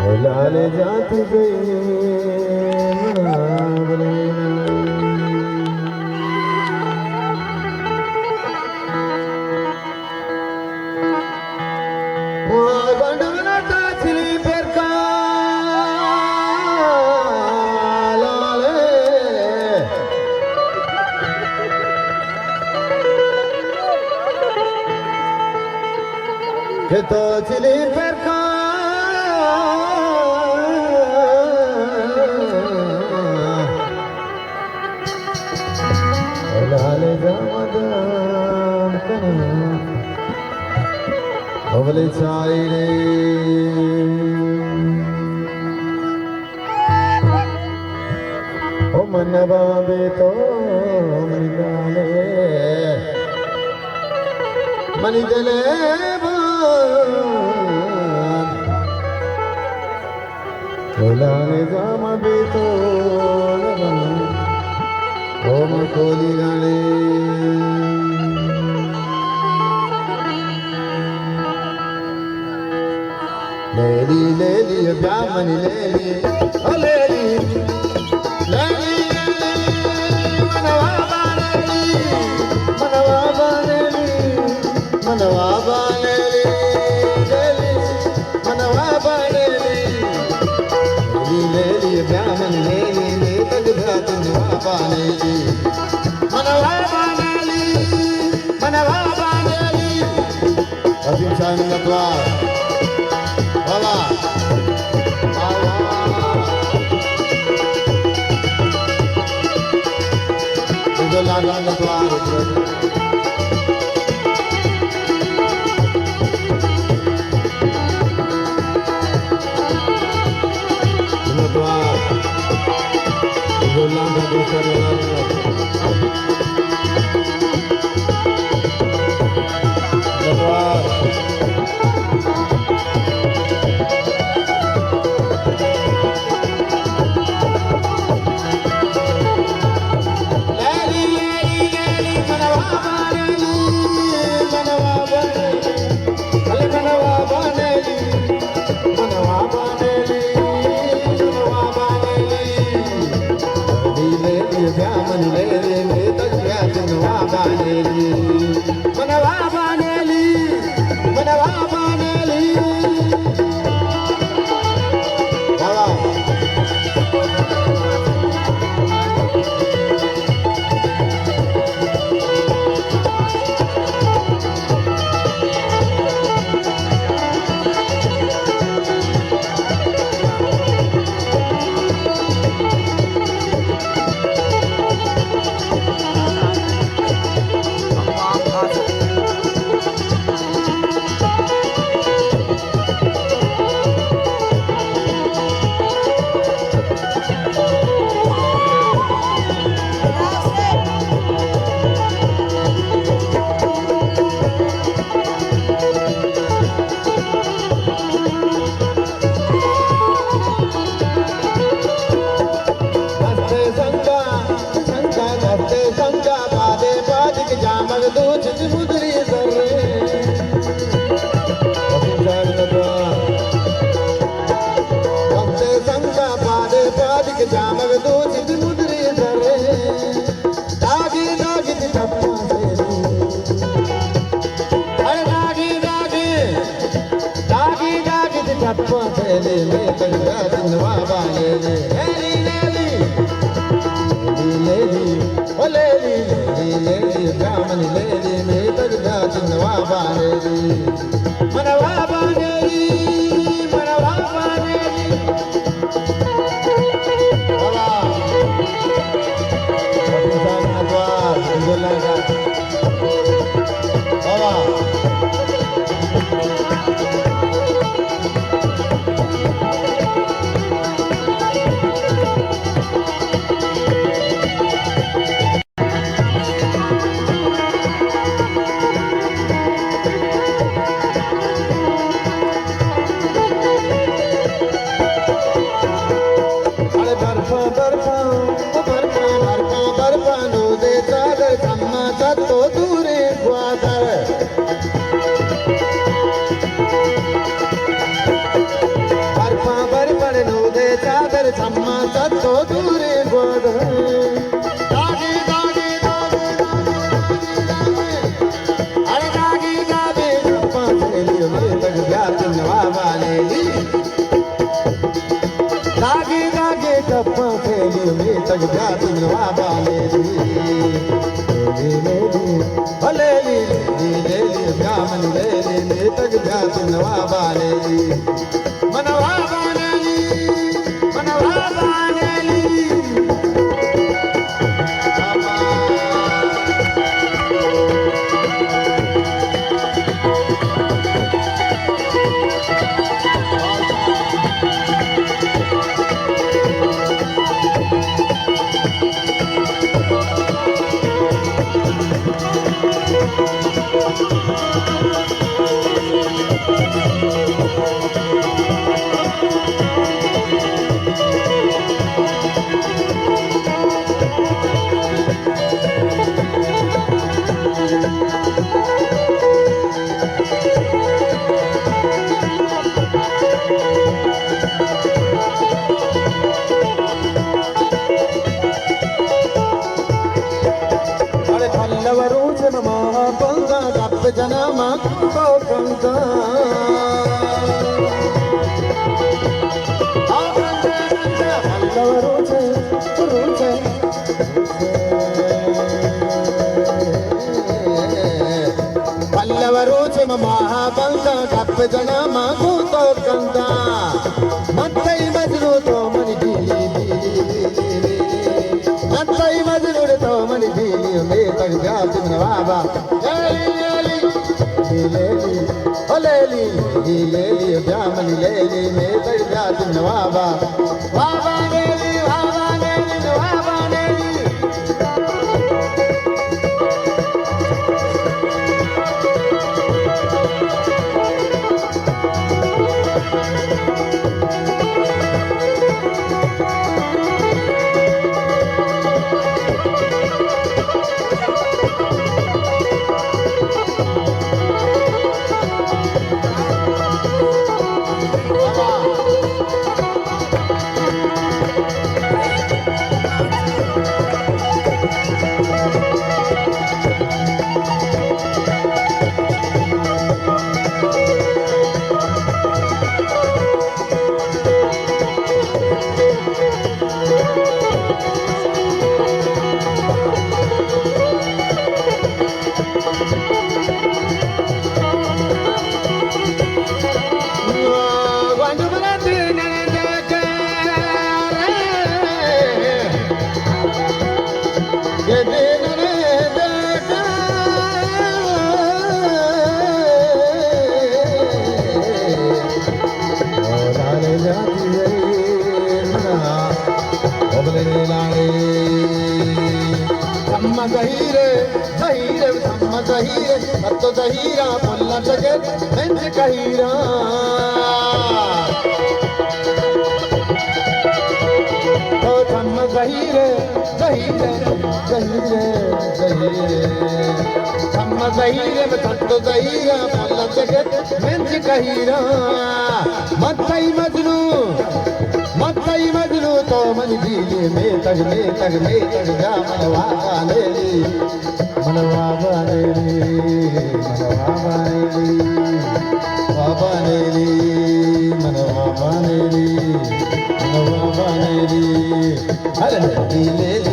लाल जात गई तो चिली पर लाल जामदान अवले चाइरे ओ मनवा बे तो मनिदाले मनी दले लाले जाम बे तो ओम कोली गाने लेली लेली ब्यामनी लेली ओ लेली लेली मनवा बानेली मनवा बानेली मनवा बानेली लेली मनवा बानेली लेली ब्यामनी लेली ले तक भातन बानेली मनवा बानेली मनवा बानेली असीम शान नतवार वाला इधर लागा नतवार नतवार इधर लागा दूसरा नतवार तडव्यात नवाबानेली मनवाबानेली मनवाबानेली जनम को कंदा पल्लवरोचे महाबंद गप जनम को कंदा मत्तै मजरू तो मनि मत्तै मजरू तो मनि में तक जात नवाबा लेली लेली जामली लेली में तड़व्यात नवाबा वाबा लेली नवाबा लेली Zahire, Zahire, Thamma Zahire, Tatto Zahira, Polla Jagat, Benj Kahira. Oh, Thamma Zahire, Zahire, Zahire, Zahire. Thamma Zahire, Tatto Zahira, Polla Jagat, Benj Kahira. Mattai Majnu. मत्तई Majnu तो मन दीले में तग जा मनवाबा नेली मनवाबा नेली मनवाबा नेली बाबा नेली मनवाबा नेली मनवाबा नेली हर दीले